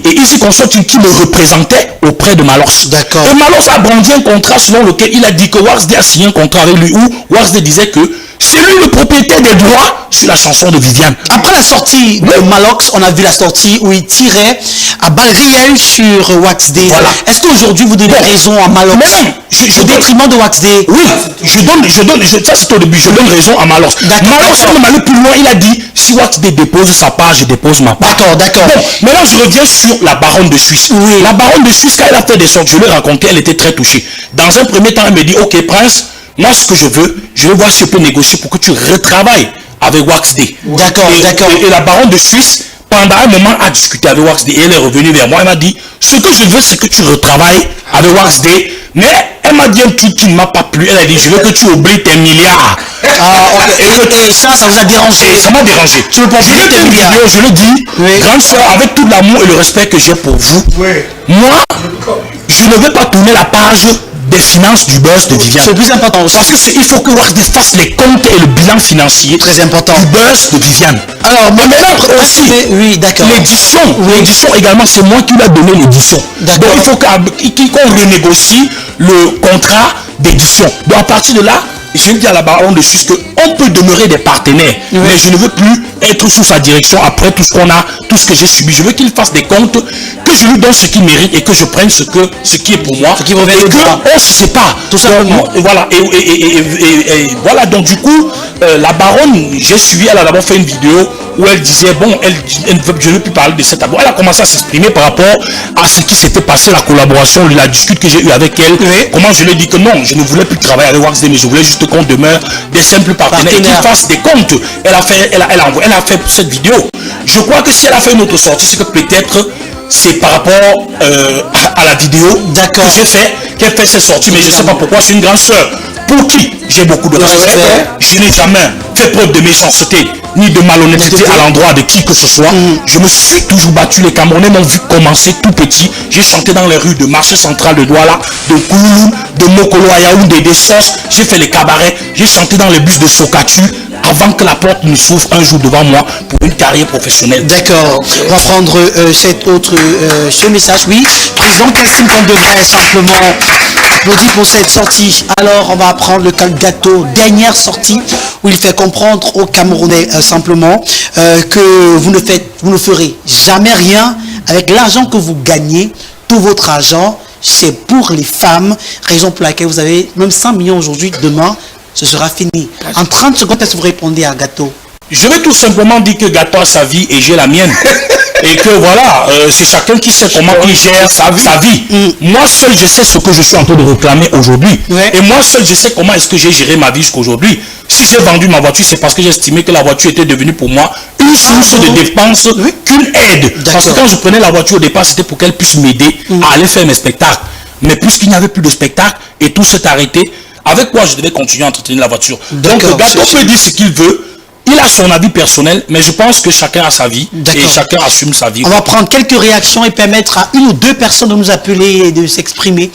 et Easy Consulting qui me représentaient auprès de Malox. Et Malox a brandi un contrat selon lequel il a dit que Wax D a signé un contrat avec lui où Wax D disait que c'est lui le propriétaire des droits sur la chanson de Viviane. Après la sortie de Malox, on a vu la sortie où il tirait à balles réelles sur Wax D. Est-ce qu'aujourd'hui vous donnez raison à Malox? Au détriment de Wax D? Oui, ça c'est au début, je donne raison à Malox. Malox a même allé plus loin, il a dit si Wax D dépose sa part, je dépose ma part. D'accord. Bon, maintenant je reviens sur la baronne de Suisse. La baronne de Suisse, quand elle a fait des sorties, je lui ai raconté, elle était très touchée. Dans un premier temps, elle me dit, ok Prince, moi ce que je veux voir si je peux négocier pour que tu retravailles avec Wax D. D'accord. Et la baronne de Suisse, pendant un moment, a discuté avec Wax D et elle est revenue vers moi. Elle m'a dit, ce que je veux, c'est que tu retravailles avec Wax D. Mais elle m'a dit un truc qui ne m'a pas plu. Elle a dit, je veux que tu oublies tes milliards. Et ça vous a dérangé? Ça m'a dérangé. Tu veux pas oublier tes milliards? Je le dis, grande soeur, avec tout l'amour et le respect que j'ai pour vous, moi, je ne vais pas tourner la page des finances du buzz de Viviane. C'est plus important aussi. Parce qu'il faut que Wax D fasse les comptes et le bilan financier très important du buzz de Viviane. Alors, mais maintenant aussi, l'édition également, c'est moi qui lui ai donné l'édition. Donc il faut qu'on renégocie le contrat d'édition. Donc à partir de là, je dis à la baronne de Suisse qu'on peut demeurer des partenaires, mais je ne veux plus être sous sa direction après tout ce qu'on a, tout ce que j'ai subi. Je veux qu'il fasse des comptes, que je lui donne ce qu'il mérite et que je prenne ce qui est pour moi, et qu'on se sépare. Tout simplement. Voilà. Et voilà, donc du coup, la baronne, j'ai suivi, elle a d'abord fait une vidéo où elle disait, bon, je ne veux plus parler de cette abord. Elle a commencé à s'exprimer par rapport à ce qui s'était passé, la collaboration, la discute que j'ai eue avec elle. Comment je lui ai dit que non, je ne voulais plus travailler avec Wax D, mais je voulais juste qu'on demeure des simples partenaires et qu'ils fassent des comptes. Elle a fait cette vidéo. Je crois que si elle a fait une autre sortie, c'est que peut-être c'est par rapport à la vidéo que j'ai fait, qu'elle fait cette sortie, mais je ne sais pas pourquoi. C'est une grande sœur pour qui j'ai beaucoup de respect. Je n'ai jamais fait preuve de méchanceté ni de malhonnêteté à l'endroit de qui que ce soit. Je me suis toujours battu. Les Camerounais m'ont vu commencer tout petit. J'ai chanté dans les rues de marché central de Douala, de Kouloulou, de Mokolo à Yaoundé, des Sos. J'ai fait les cabarets. J'ai chanté dans les bus de Sokatu avant que la porte ne s'ouvre un jour devant moi pour une carrière professionnelle. D'accord. On va prendre ce message. Oui, président, qu'est-ce qu'on devrait simplement applaudir pour cette sortie? Alors, on va prendre le cas de Gâteau, dernière sortie, où il fait comprendre aux Camerounais simplement que vous ne ferez jamais rien avec l'argent que vous gagnez. Tout votre argent, c'est pour les femmes, raison pour laquelle vous avez même 100 millions aujourd'hui, demain, ce sera fini. En 30 secondes, est-ce que vous répondez à Gâteau? Je vais tout simplement dire que Gâteau a sa vie et j'ai la mienne. Et que voilà, c'est chacun qui sait comment il gère sa vie. Moi seul, je sais ce que je suis en train de réclamer aujourd'hui. Et moi seul, je sais comment est-ce que j'ai géré ma vie jusqu'aujourd'hui. Si j'ai vendu ma voiture, c'est parce que j'ai estimé que la voiture était devenue pour moi une source de dépenses qu'une aide. Parce que quand je prenais la voiture au départ, c'était pour qu'elle puisse m'aider à aller faire mes spectacles. Mais puisqu'il n'y avait plus de spectacle et tout s'est arrêté, avec quoi je devais continuer à entretenir la voiture. Donc Gâteau peut dire ce qu'il veut. il a son avis personnel, mais je pense que chacun a sa vie et chacun assume sa vie. On va prendre quelques réactions et permettre à une ou deux personnes de nous appeler et de s'exprimer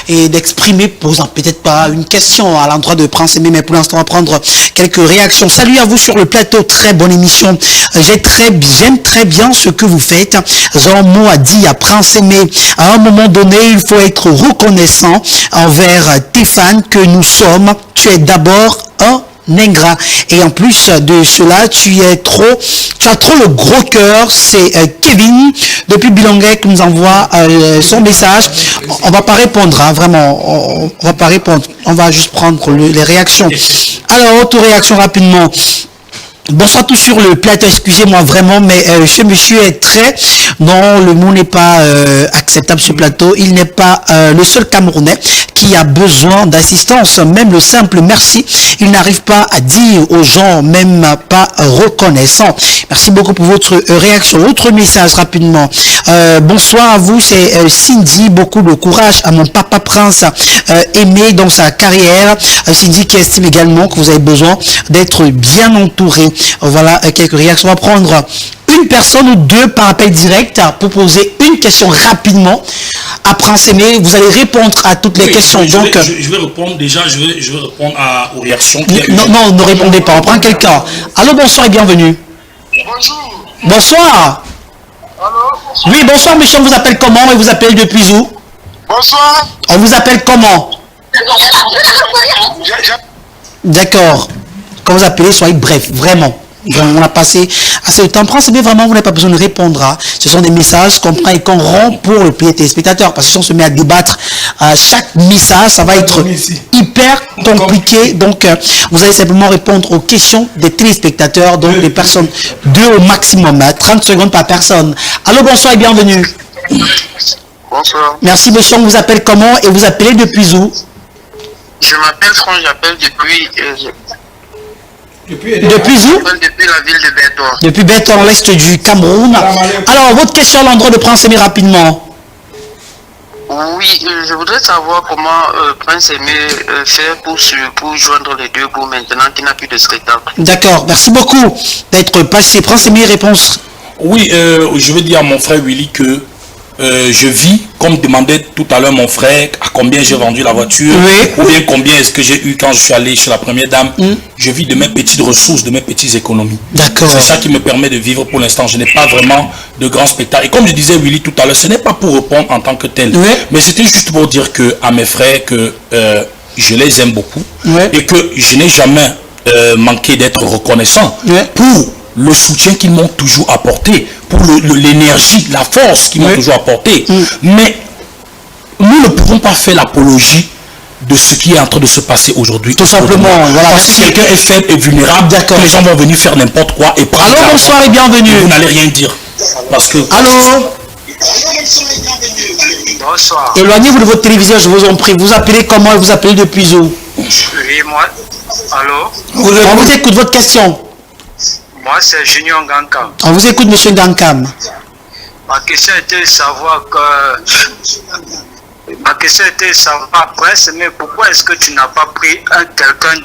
et d'exprimer, posant peut-être pas une question à l'endroit de Prince Aimé, mais pour l'instant on va prendre quelques réactions. Salut à vous sur le plateau, très bonne émission. J'aime très bien ce que vous faites. Jean Mo a dit à Prince Aimé, à un moment donné, il faut être reconnaissant envers tes fans que nous sommes. Tu es d'abord un ingrat. Et en plus de cela, tu as trop le gros cœur. C'est Kevin depuis Bilonguet qui nous envoie son message. On va pas répondre, hein, vraiment. On va pas répondre. On va juste prendre les réactions. Alors, autre réaction rapidement. Bonsoir tous sur le plateau, excusez-moi vraiment, mais ce monsieur est très... Non, le mot n'est pas acceptable sur le plateau. Il n'est pas le seul Camerounais qui a besoin d'assistance. Même le simple merci, il n'arrive pas à dire aux gens, même pas reconnaissant. Merci beaucoup pour votre réaction. Autre message rapidement. Bonsoir à vous, c'est Cindy. Beaucoup de courage à mon papa Prince Aimé dans sa carrière. Cindy qui estime également que vous avez besoin d'être bien entouré. Voilà quelques réactions. On va prendre une personne ou deux par appel direct pour poser une question rapidement à Prince Aimé. Vous allez répondre à toutes les questions. Je vais répondre déjà, je vais répondre aux réactions. Non, ne répondez pas. On prend quelqu'un. Allô, bonsoir et bienvenue. Bonjour. Bonsoir. Allô, bonsoir. Oui, bonsoir monsieur, on vous appelle comment et vous appelez depuis où? Bonsoir. On vous appelle comment? D'accord. Quand vous appelez, soyez bref, vraiment. On a passé assez de temps. Prince Aimé, vraiment, vous n'avez pas besoin de répondre. Hein. Ce sont des messages qu'on prend et qu'on rend pour le téléspectateur. Parce que si on se met à débattre chaque message, ça va être hyper compliqué. Donc, vous allez simplement répondre aux questions des téléspectateurs, donc des personnes, 2 au maximum, 30 secondes par personne. Allô, bonsoir et bienvenue. Bonsoir. Merci, monsieur. On vous appelle comment et vous appelez depuis où? Je m'appelle Franck, j'appelle depuis Depuis où? Depuis la ville de Bétor. Depuis Bétor, l'est du Cameroun. Alors, votre question à l'endroit de Prince Aimé rapidement. Oui, je voudrais savoir comment Prince Aimé fait pour joindre les deux bouts maintenant qu'il n'a plus de spectacle. D'accord, merci beaucoup d'être passé. Prince Aimé, réponse. Oui, je veux dire à mon frère Willy que je vis, comme demandait tout à l'heure mon frère, à combien j'ai vendu la voiture, ou bien combien est-ce que j'ai eu quand je suis allé chez la première dame. Je vis de mes petites ressources, de mes petites économies. D'accord. C'est ça qui me permet de vivre pour l'instant. Je n'ai pas vraiment de grands spectacles. Et comme je disais Willy tout à l'heure, ce n'est pas pour répondre en tant que tel, mais c'était juste pour dire à mes frères que je les aime beaucoup et que je n'ai jamais manqué d'être reconnaissant pour le soutien qu'ils m'ont toujours apporté, pour l'énergie, la force qu'ils m'ont toujours apporté. Mais nous ne pouvons pas faire l'apologie de ce qui est en train de se passer aujourd'hui. Tout simplement. Voilà. Parce que si quelqu'un est faible et vulnérable, les gens vont venir faire n'importe quoi et prendre. Allô, bonsoir et bienvenue. Vous n'allez rien dire. Parce que... Allô. Bonsoir. Éloignez-vous de votre téléviseur, je vous en prie. Vous appelez comment et vous appelez depuis où? Oui, moi. Allô. On vous écoute, votre question. Moi, c'est Junior Gankam. On vous écoute, monsieur Gankam. Ma question était de savoir Prince, mais pourquoi est-ce que tu n'as pas pris quelqu'un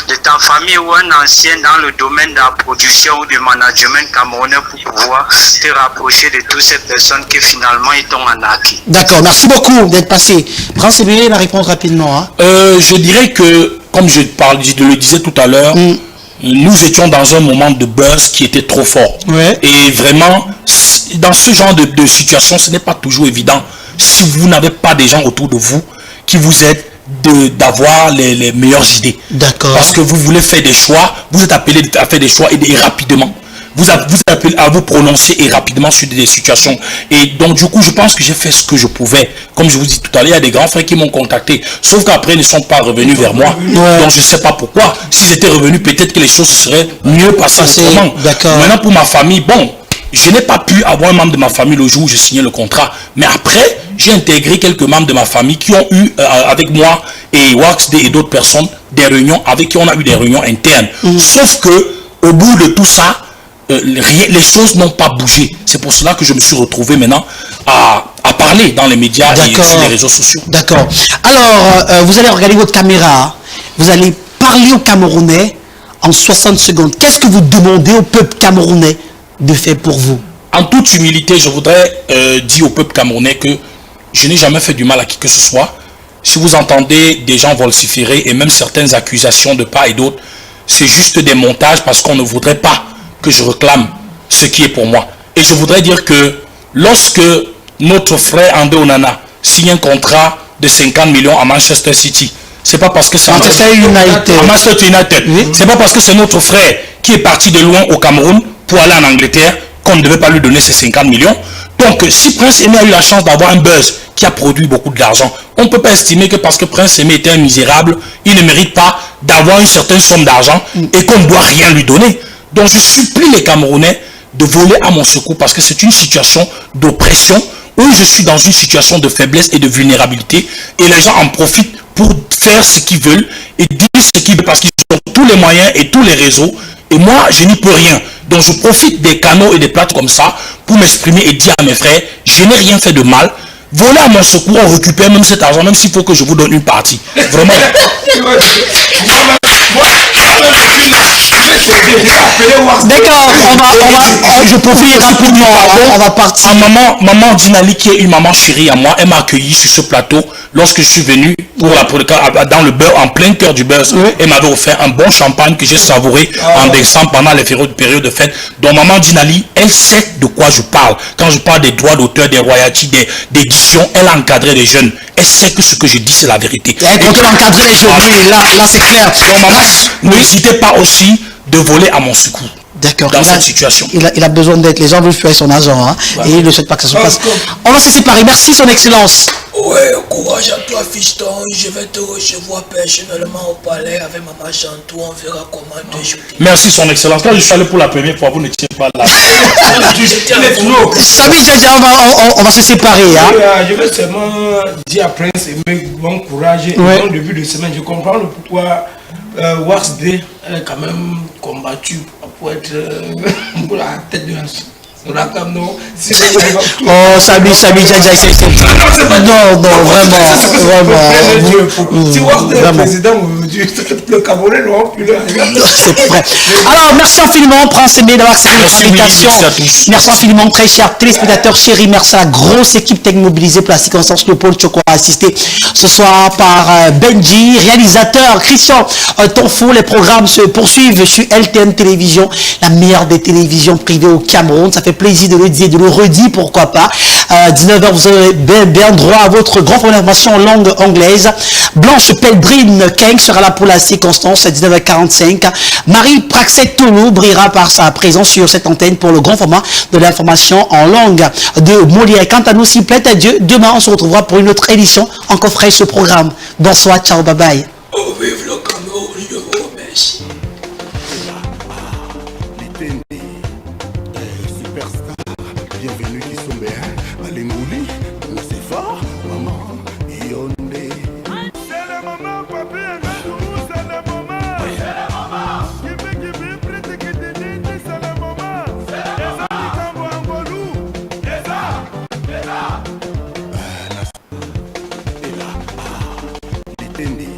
de ta famille ou un ancien dans le domaine de la production ou du management camerounais pour pouvoir te rapprocher de toutes ces personnes qui finalement ils t'ont arnaqué? D'accord, merci beaucoup d'être passé. Prince Aimé, la réponse rapidement. Hein. Je dirais que, comme je le disais tout à l'heure, nous étions dans un moment de buzz qui était trop fort. Et vraiment, dans ce genre de situation, ce n'est pas toujours évident si vous n'avez pas des gens autour de vous qui vous aident d'avoir les meilleures idées. D'accord. Parce que vous voulez faire des choix, vous êtes appelé à faire des choix et rapidement. Vous êtes appelé à vous prononcer et rapidement sur des situations. Et donc du coup, je pense que j'ai fait ce que je pouvais. Comme je vous dis tout à l'heure, il y a des grands frères qui m'ont contacté. Sauf qu'après, ils ne sont pas revenus vers moi. Donc je ne sais pas pourquoi. S'ils étaient revenus, peut-être que les choses seraient mieux passées autrement. Maintenant, pour ma famille, bon, je n'ai pas pu avoir un membre de ma famille le jour où j'ai signé le contrat. Mais après, j'ai intégré quelques membres de ma famille qui ont eu avec moi et Wax Day et d'autres personnes des réunions avec qui on a eu des réunions internes. Sauf que au bout de tout ça, les choses n'ont pas bougé. C'est pour cela que je me suis retrouvé maintenant à parler dans les médias et sur les réseaux sociaux. D'accord. Alors, vous allez regarder votre caméra. Vous allez parler aux Camerounais en 60 secondes, qu'est-ce que vous demandez au peuple camerounais de faire pour vous? En toute humilité, je voudrais dire au peuple camerounais que je n'ai jamais fait du mal à qui que ce soit. Si vous entendez des gens vociférer et même certaines accusations de part et d'autre, c'est juste des montages parce qu'on ne voudrait pas que je réclame ce qui est pour moi. Et je voudrais dire que lorsque notre frère André Onana signe un contrat de 50 millions à Manchester City, c'est pas parce que c'est Manchester United. Oui. C'est pas parce que c'est notre frère qui est parti de loin au Cameroun pour aller en Angleterre qu'on ne devait pas lui donner ces 50 millions. Donc, si Prince Aimé a eu la chance d'avoir un buzz qui a produit beaucoup d'argent, on ne peut pas estimer que parce que Prince Aimé était un misérable, il ne mérite pas d'avoir une certaine somme d'argent et qu'on ne doit rien lui donner. Donc, je supplie les Camerounais de voler à mon secours parce que c'est une situation d'oppression où je suis dans une situation de faiblesse et de vulnérabilité et les gens en profitent pour faire ce qu'ils veulent et dire ce qu'ils veulent parce qu'ils ont tous les moyens et tous les réseaux et moi je n'y peux rien. Donc je profite des canaux et des plates comme ça pour m'exprimer et dire à mes frères, je n'ai rien fait de mal, volez à mon secours, on récupère même cet argent, même s'il faut que je vous donne une partie. Vraiment. D'accord, je profite rapidement, on va partir. Maman Dinali, qui est une maman chérie à moi, elle m'a accueilli sur ce plateau lorsque je suis venu dans le beurre, en plein cœur du beurre. Elle m'avait offert un bon champagne que j'ai savouré en décembre pendant les périodes de fête. Donc maman Dinali, elle sait de quoi je parle. Quand je parle des droits d'auteur, des royalties, d'édition, elle a encadré les jeunes. Elle sait que ce que je dis, c'est la vérité. Et quand tu as encadré les jeunes, oui, là c'est clair. Donc maman, n'hésitez pas aussi de voler à mon secours. D'accord. Dans cette situation. Il a besoin d'être. Les gens veulent faire son argent. Hein, et il ne souhaite pas que ça se passe. On va se séparer. Merci, son excellence. Ouais, courage à toi, fiston. Je vais te recevoir personnellement au palais avec Maman Chantou. On verra comment te shooter. Merci, son excellence. Quand je suis allé pour la première fois, vous n'étiez pas là. Samy Djadja, on va se séparer. Hein. Je vais seulement dire à Prince Aimé bon courage. Et dans le début de semaine, je comprends le pourquoi Wax Day a quand même combattu pour être pour la tête de la cam, non. Oh, Samy Djadja, non, vraiment. Si Wax Day est président aujourd'hui, le Camerounais n'aura plus le. C'est vrai. Alors, merci infiniment, Prince Aimé, d'avoir accepté notre invitation. Merci infiniment, très chers téléspectateurs chéris. Merci à la grosse équipe tech mobilisée pour la séquence. Le pôle Choco a assisté ce soir par Benji, réalisateur Christian Tonfo. Les programmes se poursuivent sur LTN Télévision, la meilleure des télévisions privées au Cameroun. Ça fait plaisir de le dire, de le redire, pourquoi pas. 19h, vous aurez bien droit à votre grande formation en langue anglaise. Blanche Peldrine Keng sera là pour la circonstance à 19h45. Marie Praxet Tolo brillera par sa présence sur cette antenne pour le grand format de l'information en langue de Molière. Quant à nous, s'il plaît à Dieu, demain on se retrouvera pour une autre édition encore fraîche ce programme. Bonsoir, ciao, bye bye. Oh, vive le Cameroun, je vous remercie. Bienvenue qui sont bien à l'Ingouli, c'est fort, maman, Yondé. C'est le moment, papi, c'est le moment. C'est le moment. Qui veut prêter que des dédés, c'est le moment. C'est le moment. Les amis comme Angolou. C'est ça. Et là, les ténés.